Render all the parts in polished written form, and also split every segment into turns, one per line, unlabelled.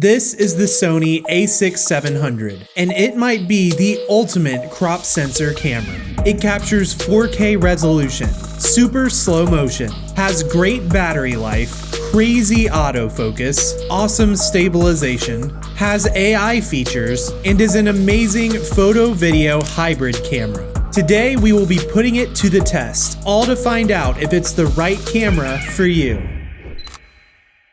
This is the Sony A6700, and it might be the ultimate crop sensor camera. It captures 4K resolution, super slow motion, has great battery life, crazy autofocus, awesome stabilization, has AI features, and is an amazing photo-video hybrid camera. Today we will be putting it to the test, all to find out if it's the right camera for you.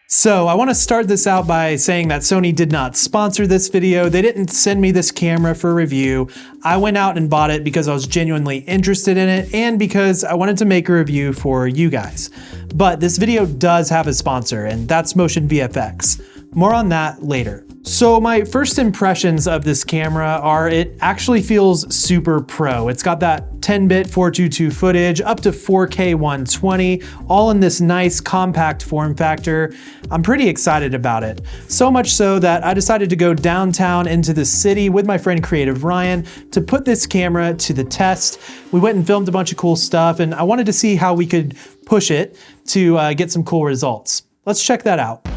So I want to start this out by saying that Sony did not sponsor this video. They didn't send me this camera for review. I went out and bought it because I was genuinely interested in it and because I wanted to make a review for you guys. But this video does have a sponsor, and that's Motion VFX. More on that later. So my first impressions of this camera are it actually feels super pro. It's got that 10-bit 422 footage, up to 4K 120, all in this nice compact form factor. I'm pretty excited about it. So much so that I decided to go downtown into the city with my friend Creative Ryan to put this camera to the test. We went and filmed a bunch of cool stuff, and I wanted to see how we could push it to get some cool results. Let's check that out.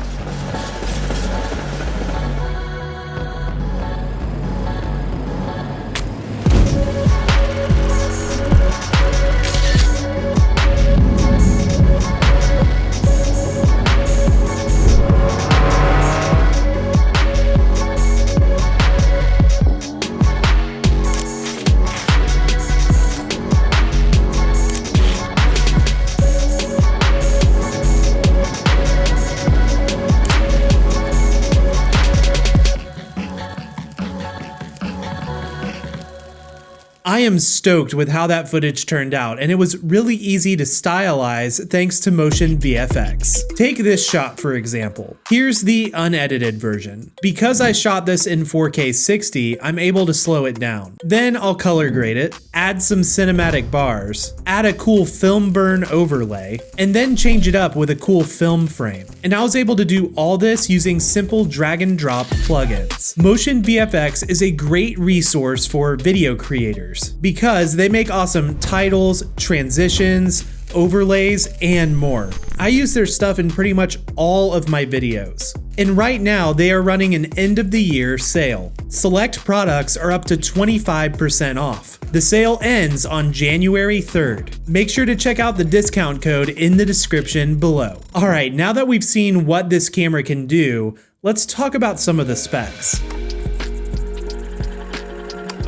I am stoked with how that footage turned out, and it was really easy to stylize thanks to Motion VFX. Take this shot for example. Here's the unedited version. Because I shot this in 4K 60, I'm able to slow it down. Then I'll color grade it, add some cinematic bars, add a cool film burn overlay, and then change it up with a cool film frame. And I was able to do all this using simple drag and drop plugins. Motion VFX is a great resource for video creators because they make awesome titles, transitions, overlays, and more. I use their stuff in pretty much all of my videos. And right now they are running an end of the year sale. Select products are up to 25% off. The sale ends on January 3rd. Make sure to check out the discount code in the description below. All right, now that we've seen what this camera can do, let's talk about some of the specs.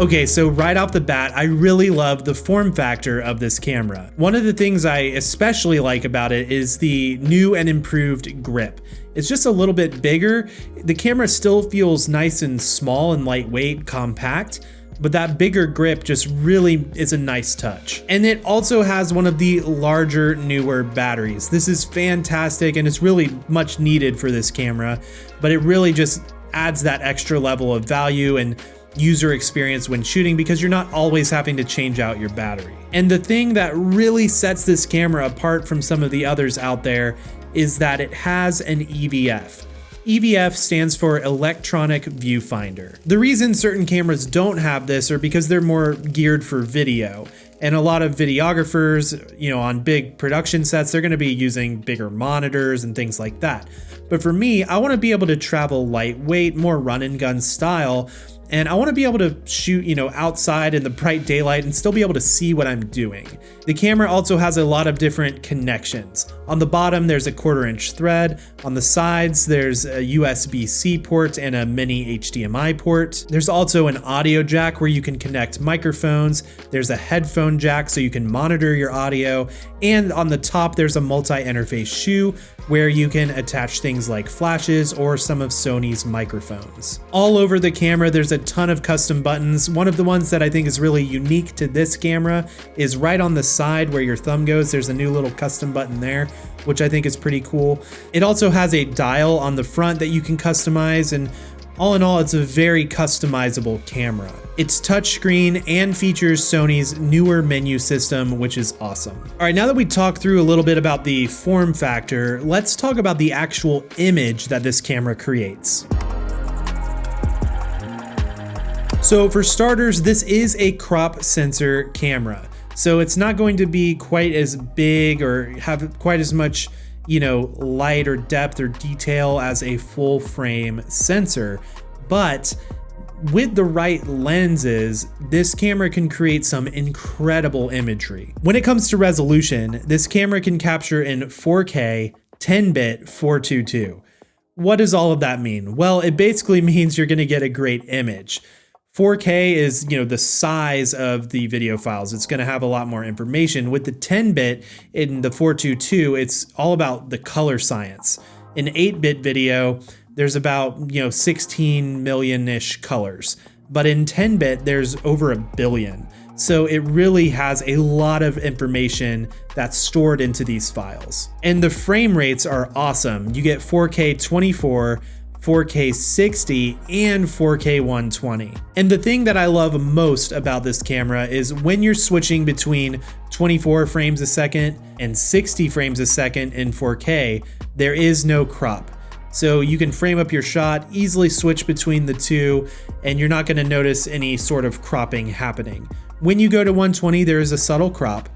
Okay, so right off the bat, I really love the form factor of this camera. One of the things I especially like about it is the new and improved grip. It's just a little bit bigger. The camera still feels nice and small and lightweight, compact, but that bigger grip just really is a nice touch. And it also has one of the larger, newer batteries. This is fantastic, and it's really much needed for this camera, but it really just adds that extra level of value and user experience when shooting because you're not always having to change out your battery. And the thing that really sets this camera apart from some of the others out there is that it has an EVF. EVF stands for Electronic Viewfinder. The reason certain cameras don't have this are because they're more geared for video. And a lot of videographers, on big production sets, they're going to be using bigger monitors and things like that. But for me, I want to be able to travel lightweight, more run and gun style. And I want to be able to shoot, outside in the bright daylight and still be able to see what I'm doing. The camera also has a lot of different connections. On the bottom, there's a 1/4-inch thread. On the sides, there's a USB-C port and a mini HDMI port. There's also an audio jack where you can connect microphones. There's a headphone jack so you can monitor your audio. And on the top, there's a multi-interface shoe where you can attach things like flashes or some of Sony's microphones. All over the camera, there's a ton of custom buttons. One of the ones that I think is really unique to this camera is right on the side where your thumb goes. There's a new little custom button there, which I think is pretty cool. It also has a dial on the front that you can customize, and all in all, it's a very customizable camera. It's touchscreen and features Sony's newer menu system, which is awesome. All right, now that we talked through a little bit about the form factor, let's talk about the actual image that this camera creates. So for starters, this is a crop sensor camera. So it's not going to be quite as big or have quite as much light or depth or detail as a full frame sensor. But with the right lenses, this camera can create some incredible imagery. When it comes to resolution, this camera can capture in 4K 10-bit 422. What does all of that mean? Well, it basically means you're going to get a great image. 4K is, the size of the video files. It's going to have a lot more information. With the 10-bit in the 422, it's all about the color science. In 8-bit video, there's about 16 million-ish colors, but in 10-bit there's over 1 billion. So it really has a lot of information that's stored into these files. And the frame rates are awesome. You get 4K 24, 4K 60, and 4K 120. And the thing that I love most about this camera is when you're switching between 24 frames a second and 60 frames a second in 4K, there is no crop. So you can frame up your shot, easily switch between the two, and you're not going to notice any sort of cropping happening. When you go to 120, there is a subtle crop,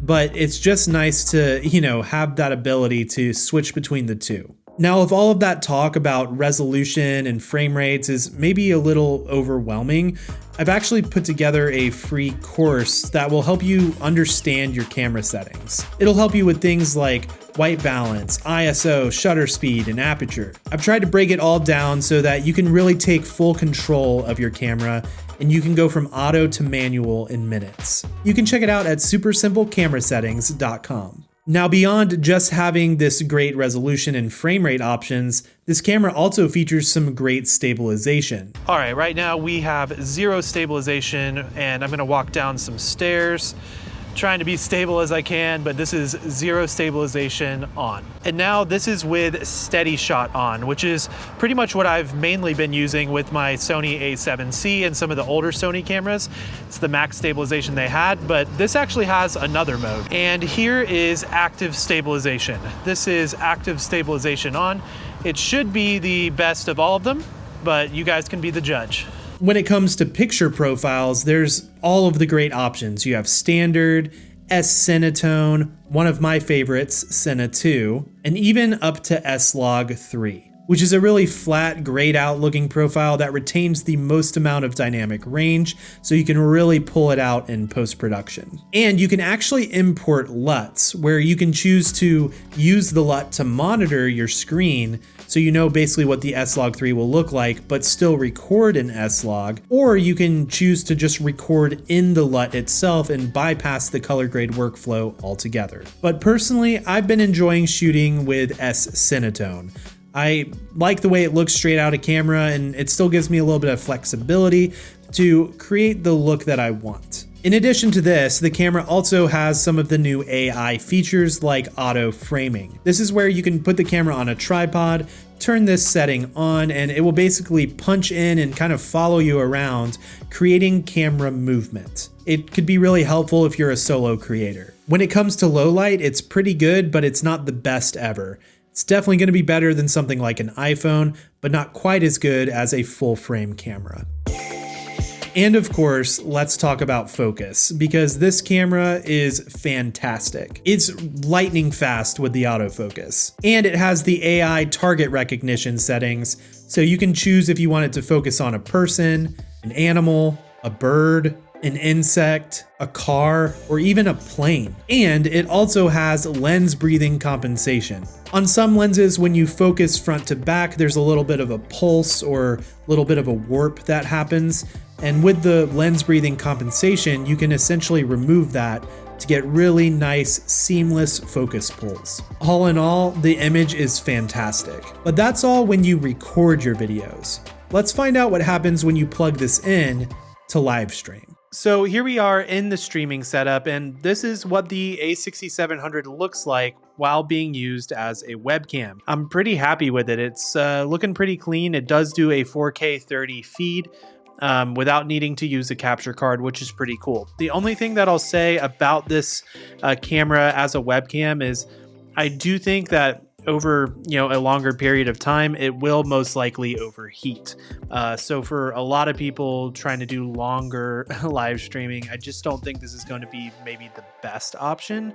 but it's just nice to, have that ability to switch between the two. Now, if all of that talk about resolution and frame rates is maybe a little overwhelming, I've actually put together a free course that will help you understand your camera settings. It'll help you with things like white balance, ISO, shutter speed, and aperture. I've tried to break it all down so that you can really take full control of your camera and you can go from auto to manual in minutes. You can check it out at supersimplecamerasettings.com. Now, beyond just having this great resolution and frame rate options, this camera also features some great stabilization. All right, right now we have 0 stabilization, and I'm gonna walk down some stairs, trying to be stable as I can, but this is 0 stabilization on. And now this is with steady shot on, which is pretty much what I've mainly been using with my Sony A7C and some of the older Sony cameras. It's the max stabilization they had, but this actually has another mode. And here is active stabilization. This is active stabilization on. It should be the best of all of them, but you guys can be the judge. When it comes to picture profiles, there's all of the great options. You have standard, S-Cinetone, one of my favorites, Cine 2, and even up to S-Log 3, which is a really flat, grayed out looking profile that retains the most amount of dynamic range, so you can really pull it out in post-production. And you can actually import LUTs, where you can choose to use the LUT to monitor your screen, so you know basically what the S-Log 3 will look like, but still record in S-Log, or you can choose to just record in the LUT itself and bypass the color grade workflow altogether. But personally, I've been enjoying shooting with S-Cinetone. I like the way it looks straight out of camera, and it still gives me a little bit of flexibility to create the look that I want. In addition to this, the camera also has some of the new AI features like auto framing. This is where you can put the camera on a tripod, turn this setting on, and it will basically punch in and kind of follow you around, creating camera movement. It could be really helpful if you're a solo creator. When it comes to low light, it's pretty good, but it's not the best ever. It's definitely going to be better than something like an iPhone, but not quite as good as a full frame camera. And of course, let's talk about focus, because this camera is fantastic. It's lightning fast with the autofocus, and it has the AI target recognition settings, so you can choose if you want it to focus on a person, an animal, a bird, an insect, a car, or even a plane. And it also has lens breathing compensation. On some lenses, when you focus front to back, there's a little bit of a pulse or a little bit of a warp that happens. And with the lens breathing compensation, you can essentially remove that to get really nice, seamless focus pulls. All in all, the image is fantastic. But that's all when you record your videos. Let's find out what happens when you plug this in to Livestream. So here we are in the streaming setup, and this is what the A6700 looks like while being used as a webcam. I'm pretty happy with it. It's looking pretty clean. It does do a 4K 30 feed without needing to use a capture card, which is pretty cool. The only thing that I'll say about this camera as a webcam is I do think that over a longer period of time, it will most likely overheat. So for a lot of people trying to do longer live streaming, I just don't think this is going to be maybe the best option.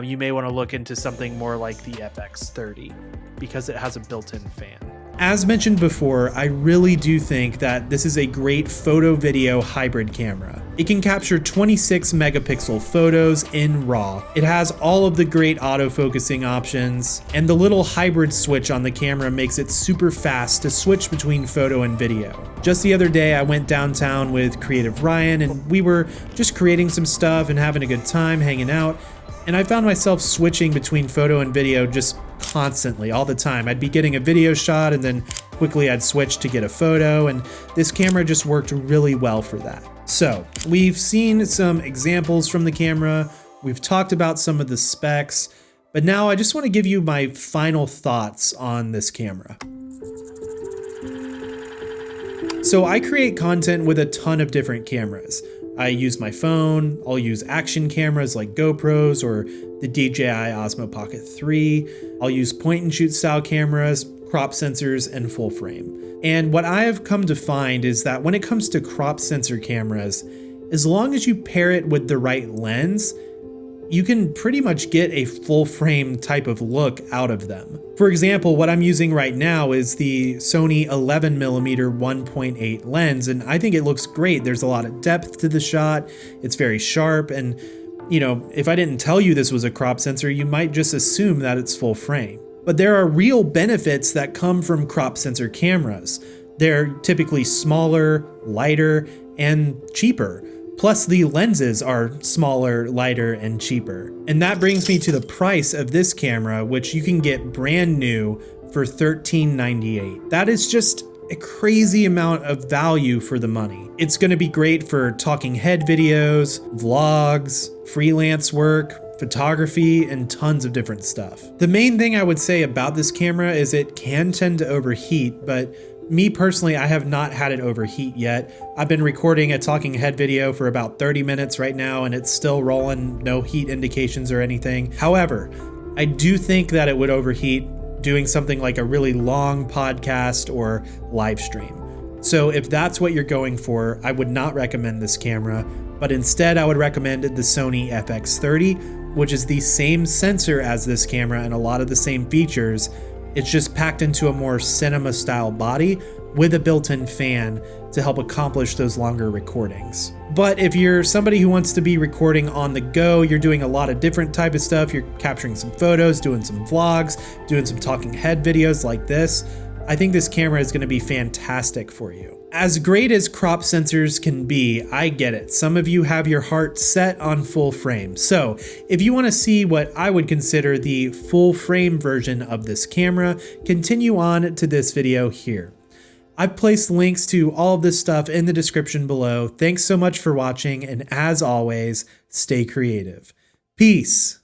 you may want to look into something more like the FX30 because it has a built-in fan. As mentioned before, I really do think that this is a great photo-video hybrid camera. It can capture 26 megapixel photos in RAW. It has all of the great autofocusing options, and the little hybrid switch on the camera makes it super fast to switch between photo and video. Just the other day, I went downtown with Creative Ryan, and we were just creating some stuff and having a good time hanging out, and I found myself switching between photo and video just constantly, all the time. I'd be getting a video shot and then quickly I'd switch to get a photo, and this camera just worked really well for that. So we've seen some examples from the camera, we've talked about some of the specs, but now I just want to give you my final thoughts on this camera. So I create content with a ton of different cameras. I use my phone, I'll use action cameras like GoPros or the DJI Osmo Pocket 3. I'll use point and shoot style cameras, crop sensors, and full frame. And what I have come to find is that when it comes to crop sensor cameras, as long as you pair it with the right lens, you can pretty much get a full frame type of look out of them. For example, what I'm using right now is the Sony 11mm 1.8 lens, and I think it looks great. There's a lot of depth to the shot, it's very sharp, and you know, if I didn't tell you this was a crop sensor, you might just assume that it's full frame. But there are real benefits that come from crop sensor cameras. They're typically smaller, lighter, and cheaper. Plus the lenses are smaller, lighter, and cheaper. And that brings me to the price of this camera, which you can get brand new for $13.98. That is just a crazy amount of value for the money. It's gonna be great for talking head videos, vlogs, freelance work, photography, and tons of different stuff. The main thing I would say about this camera is it can tend to overheat, but me personally, I have not had it overheat yet. I've been recording a talking head video for about 30 minutes right now, and it's still rolling, no heat indications or anything. However, I do think that it would overheat doing something like a really long podcast or live stream. So if that's what you're going for, I would not recommend this camera, but instead I would recommend the Sony FX30, which is the same sensor as this camera and a lot of the same features. It's just packed into a more cinema style body with a built-in fan to help accomplish those longer recordings. But if you're somebody who wants to be recording on the go, you're doing a lot of different type of stuff, you're capturing some photos, doing some vlogs, doing some talking head videos like this, I think this camera is going to be fantastic for you. As great as crop sensors can be, I get it. Some of you have your heart set on full frame. So if you want to see what I would consider the full frame version of this camera, continue on to this video here. I've placed links to all of this stuff in the description below. Thanks so much for watching, and as always, stay creative. Peace.